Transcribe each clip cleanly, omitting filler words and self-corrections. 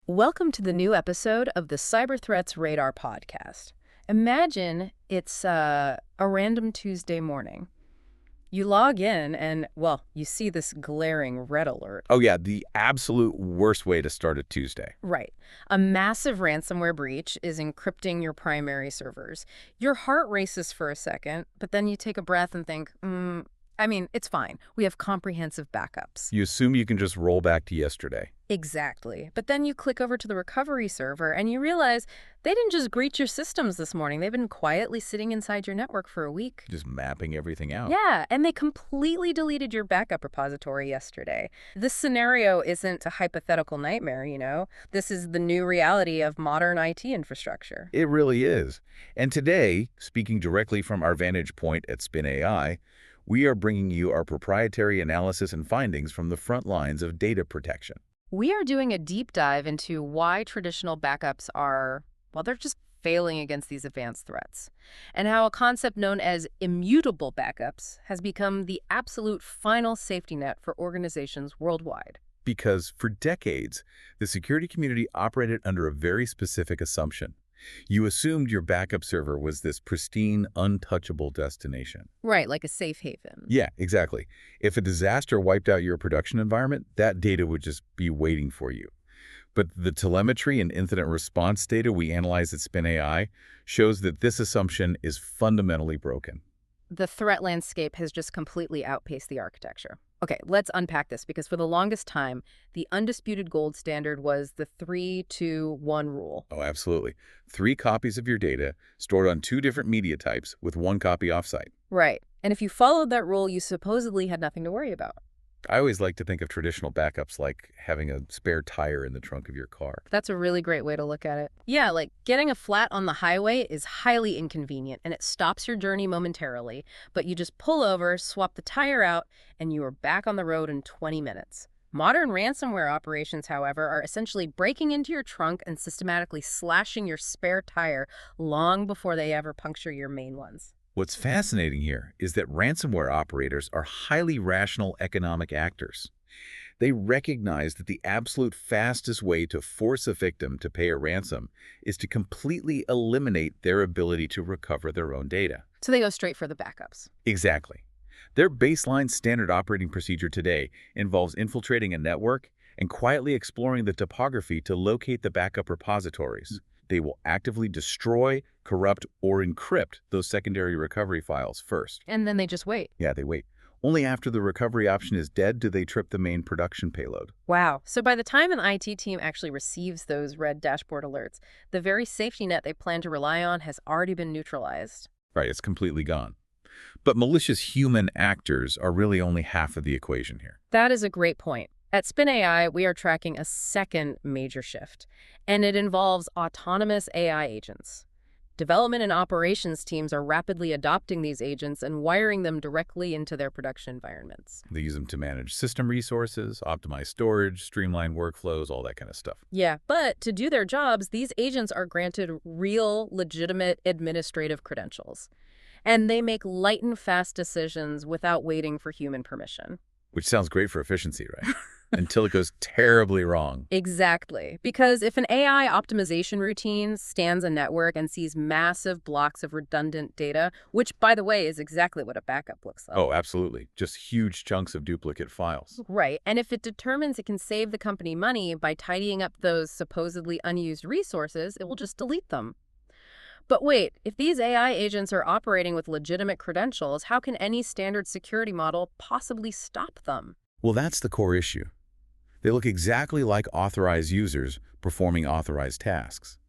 Welcome to the new episode of the Cyber Threats Radar podcast. Imagine it's a random Tuesday morning. You log in and, well, you see this glaring red alert. Oh yeah, the absolute worst way to start a Tuesday. Right. A massive ransomware breach is encrypting your primary servers. Your heart races for a second, but then you take a breath and think, it's fine. We have comprehensive backups. You assume you can just roll back to yesterday. Exactly. But then you click over to the recovery server and you realize they didn't just breach your systems this morning. They've been quietly sitting inside your network for a week. Just mapping everything out. Yeah, and they completely deleted your backup repository yesterday. This scenario isn't a hypothetical nightmare. This is the new reality of modern IT infrastructure. It really is. And today, speaking directly from our vantage point at Spin.AI, we are bringing you our proprietary analysis and findings from the front lines of data protection. We are doing a deep dive into why traditional backups are, well, they're just failing against these advanced threats, and how a concept known as immutable backups has become the absolute final safety net for organizations worldwide. Because for decades, the security community operated under a very specific assumption. You assumed your backup server was this pristine, untouchable destination. Right, like a safe haven. Yeah, exactly. If a disaster wiped out your production environment, that data would just be waiting for you. But the telemetry and incident response data we analyze at Spin.AI shows that this assumption is fundamentally broken. The threat landscape has just completely outpaced the architecture. Okay, let's unpack this, because for the longest time, the undisputed gold standard was the 3-2-1 rule. Oh, absolutely. 3 copies of your data stored on 2 different media types with 1 copy offsite. Right, and if you followed that rule, you supposedly had nothing to worry about. I always like to think of traditional backups like having a spare tire in the trunk of your car. That's a really great way to look at it. Yeah, like getting a flat on the highway is highly inconvenient and it stops your journey momentarily, but you just pull over, swap the tire out, and you are back on the road in 20 minutes. Modern ransomware operations, however, are essentially breaking into your trunk and systematically slashing your spare tire long before they ever puncture your main ones. What's fascinating here is that ransomware operators are highly rational economic actors. They recognize that the absolute fastest way to force a victim to pay a ransom is to completely eliminate their ability to recover their own data. So they go straight for the backups. Exactly. Their baseline standard operating procedure today involves infiltrating a network and quietly exploring the topography to locate the backup repositories. They will actively destroy, corrupt, or encrypt those secondary recovery files first. And then they just wait. Yeah, they wait. Only after the recovery option is dead do they trip the main production payload. Wow. So by the time an IT team actually receives those red dashboard alerts, the very safety net they plan to rely on has already been neutralized. Right, it's completely gone. But malicious human actors are really only half of the equation here. That is a great point. At Spin.AI, we are tracking a second major shift, and it involves autonomous AI agents. Development and operations teams are rapidly adopting these agents and wiring them directly into their production environments. They use them to manage system resources, optimize storage, streamline workflows, all that kind of stuff. Yeah, but to do their jobs, these agents are granted real, legitimate administrative credentials. And they make light and fast decisions without waiting for human permission. Which sounds great for efficiency, right? Until it goes terribly wrong. Exactly. Because if an AI optimization routine scans a network and sees massive blocks of redundant data, which, by the way, is exactly what a backup looks like. Oh, absolutely. Just huge chunks of duplicate files. Right. And if it determines it can save the company money by tidying up those supposedly unused resources, it will just delete them. But wait, if these AI agents are operating with legitimate credentials, how can any standard security model possibly stop them? Well, that's the core issue. They look exactly like authorized users performing authorized tasks.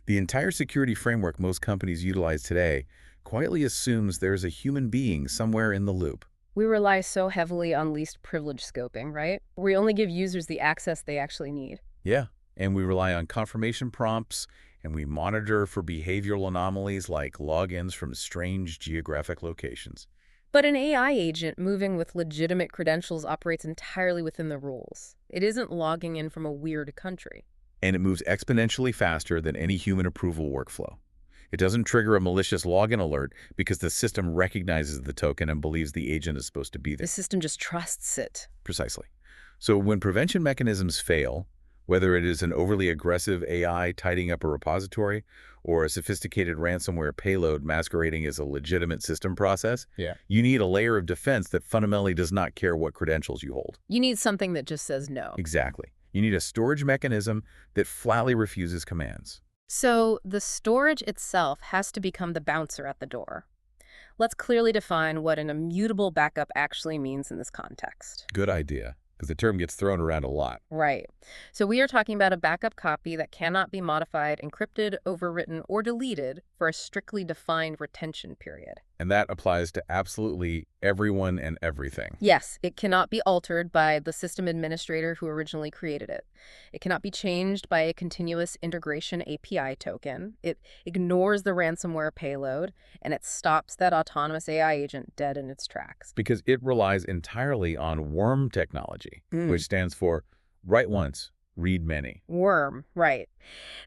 The entire security framework most companies utilize today quietly assumes there's a human being somewhere in the loop. We rely so heavily on least privilege scoping, right? We only give users the access they actually need. Yeah, and we rely on confirmation prompts, and we monitor for behavioral anomalies like logins from strange geographic locations. But an AI agent moving with legitimate credentials operates entirely within the rules. It isn't logging in from a weird country. And it moves exponentially faster than any human approval workflow. It doesn't trigger a malicious login alert because the system recognizes the token and believes the agent is supposed to be there. The system just trusts it. Precisely. So when prevention mechanisms fail, Whether it is an overly aggressive AI tidying up a repository or a sophisticated ransomware payload masquerading as a legitimate system process, Yeah. you need a layer of defense that fundamentally does not care what credentials you hold. You need something that just says no. Exactly. You need a storage mechanism that flatly refuses commands. So the storage itself has to become the bouncer at the door. Let's clearly define what an immutable backup actually means in this context. Good idea, because the term gets thrown around a lot. Right. So we are talking about a backup copy that cannot be modified, encrypted, overwritten, or deleted for a strictly defined retention period. And that applies to absolutely everyone and everything. Yes, it cannot be altered by the system administrator who originally created it. It cannot be changed by a continuous integration API token. It ignores the ransomware payload, and it stops that autonomous AI agent dead in its tracks. Because it relies entirely on worm technology, which stands for write once, read many. Worm, right.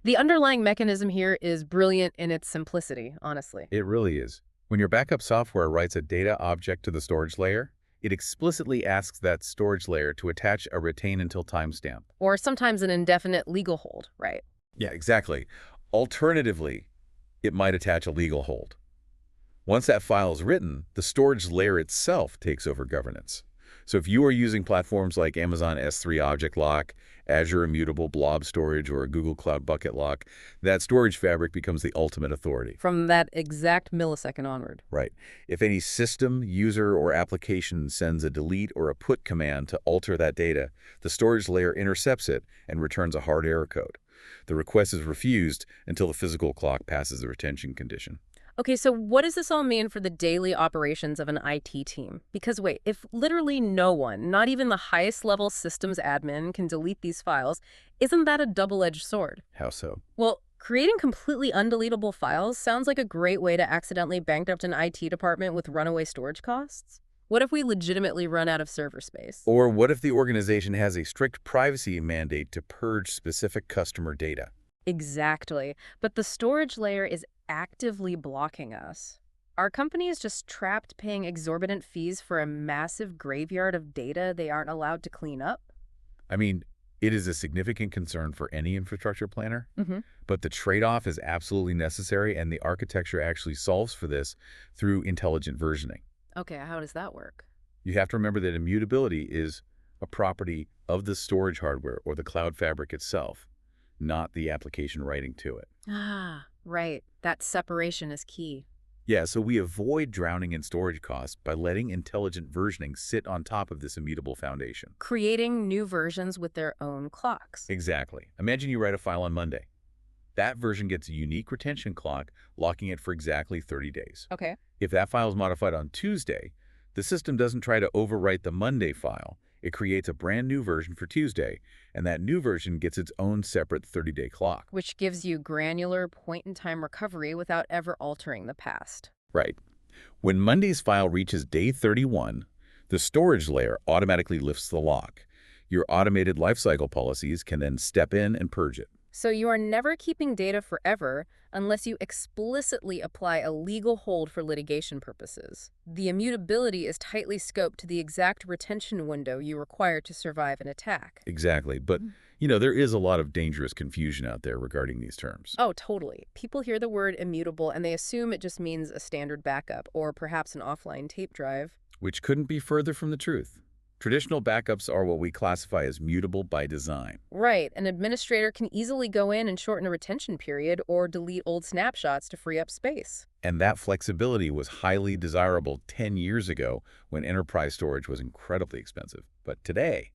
The underlying mechanism here is brilliant in its simplicity, honestly. It really is. When your backup software writes a data object to the storage layer, it explicitly asks that storage layer to attach a retain until timestamp. Or sometimes an indefinite legal hold, right? Yeah, exactly. Alternatively, it might attach a legal hold. Once that file is written, the storage layer itself takes over governance. So if you are using platforms like Amazon S3 Object Lock, Azure Immutable Blob Storage, or Google Cloud Bucket Lock, that storage fabric becomes the ultimate authority. From that exact millisecond onward. Right. If any system, user, or application sends a delete or a put command to alter that data, the storage layer intercepts it and returns a hard error code. The request is refused until the physical clock passes the retention condition. Okay, so what does this all mean for the daily operations of an IT team? Because wait, if literally no one, not even the highest level systems admin, can delete these files, isn't that a double-edged sword? How so? Well, creating completely undeletable files sounds like a great way to accidentally bankrupt an IT department with runaway storage costs. What if we legitimately run out of server space? Or what if the organization has a strict privacy mandate to purge specific customer data? Exactly. But the storage layer is actively blocking us. Our company is just trapped paying exorbitant fees for a massive graveyard of data they aren't allowed to clean up. I mean, it is a significant concern for any infrastructure planner, Mm-hmm. but the trade-off is absolutely necessary, and the architecture actually solves for this through intelligent versioning. Okay, how does that work? You have to remember that immutability is a property of the storage hardware or the cloud fabric itself, not the application writing to it. Ah, right. That separation is key. Yeah, so we avoid drowning in storage costs by letting intelligent versioning sit on top of this immutable foundation. Creating new versions with their own clocks. Exactly. Imagine you write a file on Monday. That version gets a unique retention clock, locking it for exactly 30 days. Okay. If that file is modified on Tuesday, the system doesn't try to overwrite the Monday file. It creates a brand new version for Tuesday, and that new version gets its own separate 30-day clock. Which gives you granular point-in-time recovery without ever altering the past. Right. When Monday's file reaches day 31, the storage layer automatically lifts the lock. Your automated lifecycle policies can then step in and purge it. So you are never keeping data forever unless you explicitly apply a legal hold for litigation purposes. The immutability is tightly scoped to the exact retention window you require to survive an attack. Exactly. But, there is a lot of dangerous confusion out there regarding these terms. Oh, totally. People hear the word immutable and they assume it just means a standard backup or perhaps an offline tape drive. Which couldn't be further from the truth. Traditional backups are what we classify as mutable by design. Right. An administrator can easily go in and shorten a retention period or delete old snapshots to free up space. And that flexibility was highly desirable 10 years ago when enterprise storage was incredibly expensive. But today,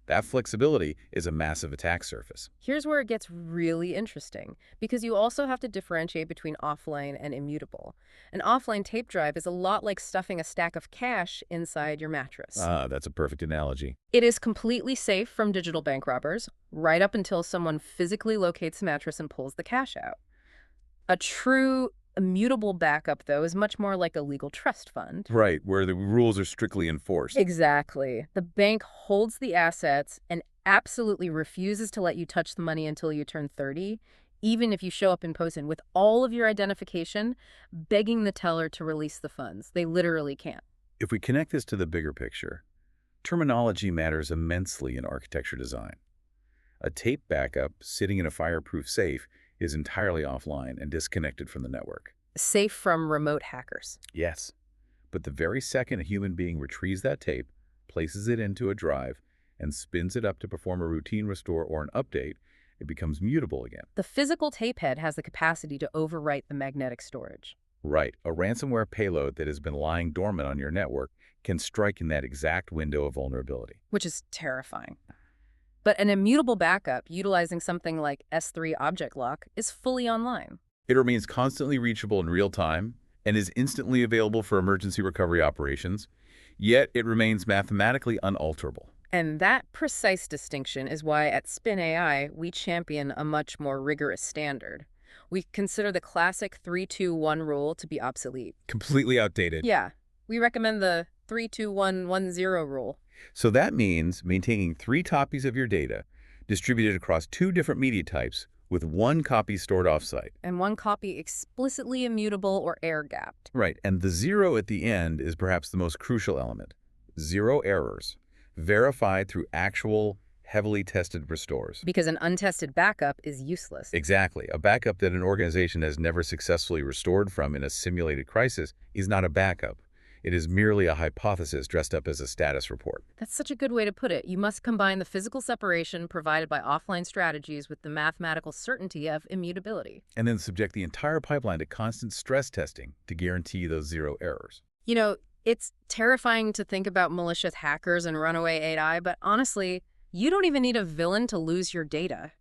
that flexibility is a massive attack surface. Here's where it gets really interesting, because you also have to differentiate between offline and immutable. An offline tape drive is a lot like stuffing a stack of cash inside your mattress. Ah, that's a perfect analogy. It is completely safe from digital bank robbers, right up until someone physically locates the mattress and pulls the cash out. A true immutable backup, though, is much more like a legal trust fund. Right, where the rules are strictly enforced. Exactly. The bank holds the assets and absolutely refuses to let you touch the money until you turn 30, even if you show up in person with all of your identification, begging the teller to release the funds. They literally can't. If we connect this to the bigger picture, terminology matters immensely in architecture design. A tape backup sitting in a fireproof safe is entirely offline and disconnected from the network. Safe from remote hackers. Yes, but the very second a human being retrieves that tape, places it into a drive, and spins it up to perform a routine restore or an update, it becomes mutable again. The physical tape head has the capacity to overwrite the magnetic storage. Right, a ransomware payload that has been lying dormant on your network can strike in that exact window of vulnerability. Which is terrifying. But an immutable backup utilizing something like S3 object lock is fully online. It remains constantly reachable in real time and is instantly available for emergency recovery operations, yet it remains mathematically unalterable. And that precise distinction is why at Spin.AI we champion a much more rigorous standard. We consider the classic 3-2-1 rule to be obsolete. Completely outdated. Yeah, we recommend the 3-2-1-1-0 rule. So that means maintaining 3 copies of your data distributed across 2 different media types with 1 copy stored offsite. And 1 copy explicitly immutable or air-gapped. Right, and the 0 at the end is perhaps the most crucial element. 0 errors, verified through actual, heavily tested restores. Because an untested backup is useless. Exactly. A backup that an organization has never successfully restored from in a simulated crisis is not a backup. It is merely a hypothesis dressed up as a status report. That's such a good way to put it. You must combine the physical separation provided by offline strategies with the mathematical certainty of immutability. And then subject the entire pipeline to constant stress testing to guarantee those 0 errors. You know, it's terrifying to think about malicious hackers and runaway AI, but honestly, you don't even need a villain to lose your data.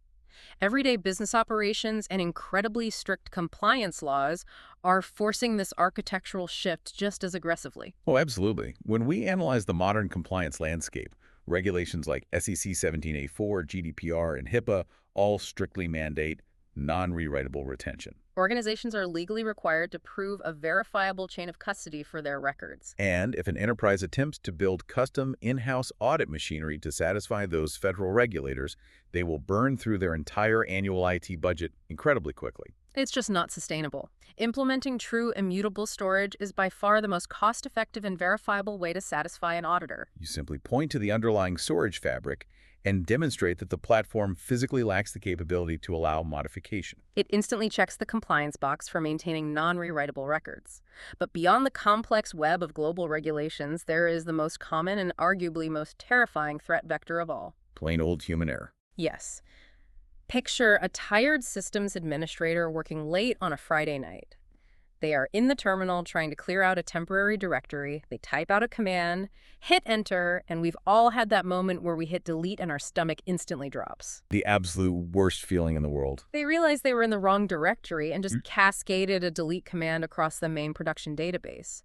Everyday business operations and incredibly strict compliance laws are forcing this architectural shift just as aggressively. Oh, absolutely. When we analyze the modern compliance landscape, regulations like SEC 17A4, GDPR, and HIPAA all strictly mandate non-rewritable retention. Organizations are legally required to prove a verifiable chain of custody for their records. And if an enterprise attempts to build custom in-house audit machinery to satisfy those federal regulators, they will burn through their entire annual IT budget incredibly quickly. It's just not sustainable. Implementing true immutable storage is by far the most cost-effective and verifiable way to satisfy an auditor. You simply point to the underlying storage fabric and demonstrate that the platform physically lacks the capability to allow modification. It instantly checks the compliance box for maintaining non-rewritable records. But beyond the complex web of global regulations, there is the most common and arguably most terrifying threat vector of all. Plain old human error. Yes. Picture a tired systems administrator working late on a Friday night. They are in the terminal trying to clear out a temporary directory. They type out a command, hit enter, and we've all had that moment where we hit delete and our stomach instantly drops. The absolute worst feeling in the world. They realized they were in the wrong directory and just cascaded a delete command across the main production database.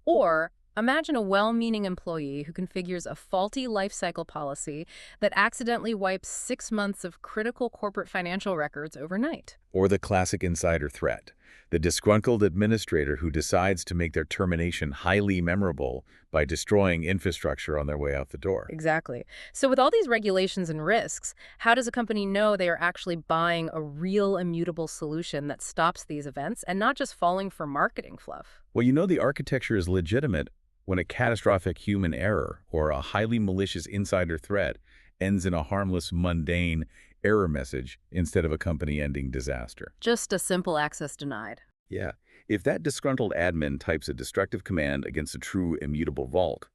Or imagine a well-meaning employee who configures a faulty lifecycle policy that accidentally wipes 6 months of critical corporate financial records overnight. Or the classic insider threat. The disgruntled administrator who decides to make their termination highly memorable by destroying infrastructure on their way out the door. Exactly. So with all these regulations and risks, how does a company know they are actually buying a real immutable solution that stops these events and not just falling for marketing fluff? Well, you know the architecture is legitimate when a catastrophic human error or a highly malicious insider threat ends in a harmless, mundane error message instead of a company-ending disaster. Just a simple access denied. Yeah. If that disgruntled admin types a destructive command against a true immutable vault,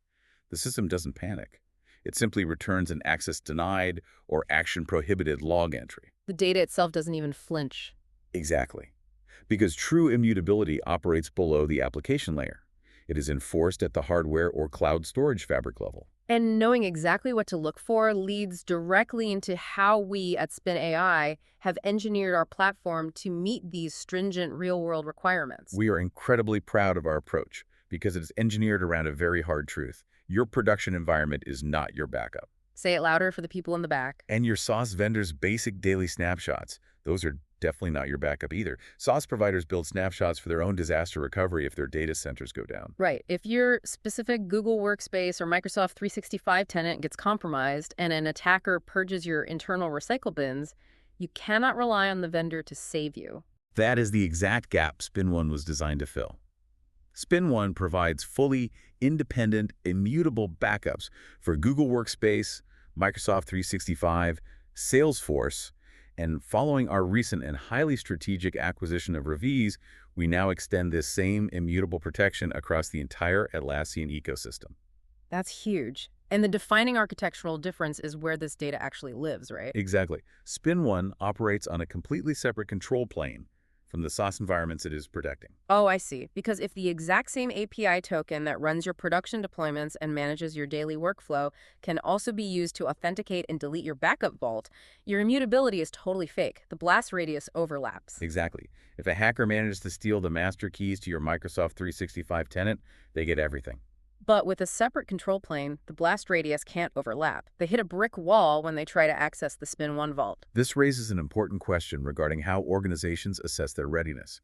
the system doesn't panic. It simply returns an access denied or action prohibited log entry. The data itself doesn't even flinch. Exactly. Because true immutability operates below the application layer. It is enforced at the hardware or cloud storage fabric level. And knowing exactly what to look for leads directly into how we at Spin.AI have engineered our platform to meet these stringent real-world requirements. We are incredibly proud of our approach because it is engineered around a very hard truth. Your production environment is not your backup. Say it louder for the people in the back. And your SaaS vendor's basic daily snapshots, those are definitely not your backup either. SaaS providers build snapshots for their own disaster recovery if their data centers go down. Right. If your specific Google Workspace or Microsoft 365 tenant gets compromised and an attacker purges your internal recycle bins, you cannot rely on the vendor to save you. That is the exact gap Spin.AI was designed to fill. Spin.AI provides fully independent, immutable backups for Google Workspace, Microsoft 365, Salesforce, and following our recent and highly strategic acquisition of Revise, we now extend this same immutable protection across the entire Atlassian ecosystem. That's huge. And the defining architectural difference is where this data actually lives, right? Exactly. Spin1 operates on a completely separate control plane from the SaaS environments it is protecting. Oh, I see. Because if the exact same API token that runs your production deployments and manages your daily workflow can also be used to authenticate and delete your backup vault, your immutability is totally fake. The blast radius overlaps. Exactly. If a hacker manages to steal the master keys to your Microsoft 365 tenant, they get everything. But with a separate control plane, the blast radius can't overlap. They hit a brick wall when they try to access the Spin1 vault. This raises an important question regarding how organizations assess their readiness.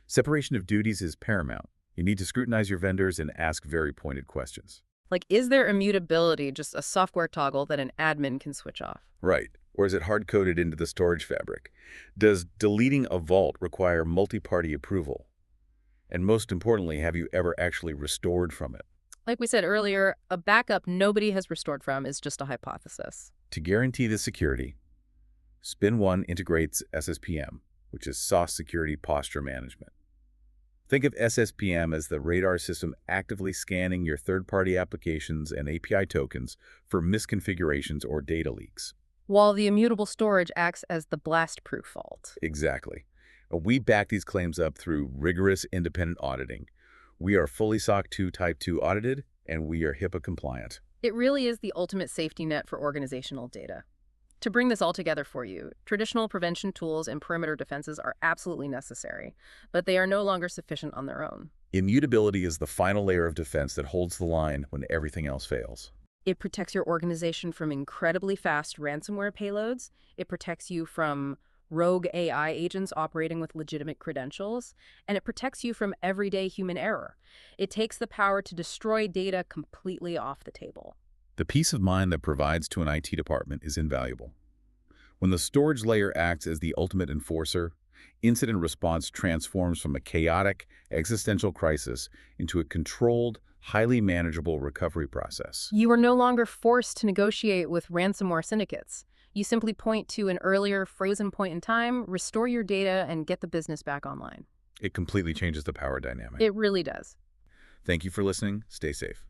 Separation of duties is paramount. You need to scrutinize your vendors and ask very pointed questions. Like, is their immutability just a software toggle that an admin can switch off? Right. Or is it hard-coded into the storage fabric? Does deleting a vault require multi-party approval? And most importantly, have you ever actually restored from it? Like we said earlier, a backup nobody has restored from is just a hypothesis. To guarantee the security, Spin1 integrates SSPM, which is SOS Security Posture Management. Think of SSPM as the radar system actively scanning your third-party applications and API tokens for misconfigurations or data leaks. While the immutable storage acts as the blast-proof vault. Exactly. We back these claims up through rigorous independent auditing. We are fully SOC 2 Type 2 audited, and we are HIPAA compliant. It really is the ultimate safety net for organizational data. To bring this all together for you, traditional prevention tools and perimeter defenses are absolutely necessary, but they are no longer sufficient on their own. Immutability is the final layer of defense that holds the line when everything else fails. It protects your organization from incredibly fast ransomware payloads. It protects you from rogue AI agents operating with legitimate credentials, and it protects you from everyday human error. It takes the power to destroy data completely off the table. The peace of mind that provides to an IT department is invaluable. When the storage layer acts as the ultimate enforcer, incident response transforms from a chaotic, existential crisis into a controlled, highly manageable recovery process. You are no longer forced to negotiate with ransomware syndicates. You simply point to an earlier frozen point in time, restore your data, and get the business back online. It completely changes the power dynamic. It really does. Thank you for listening. Stay safe.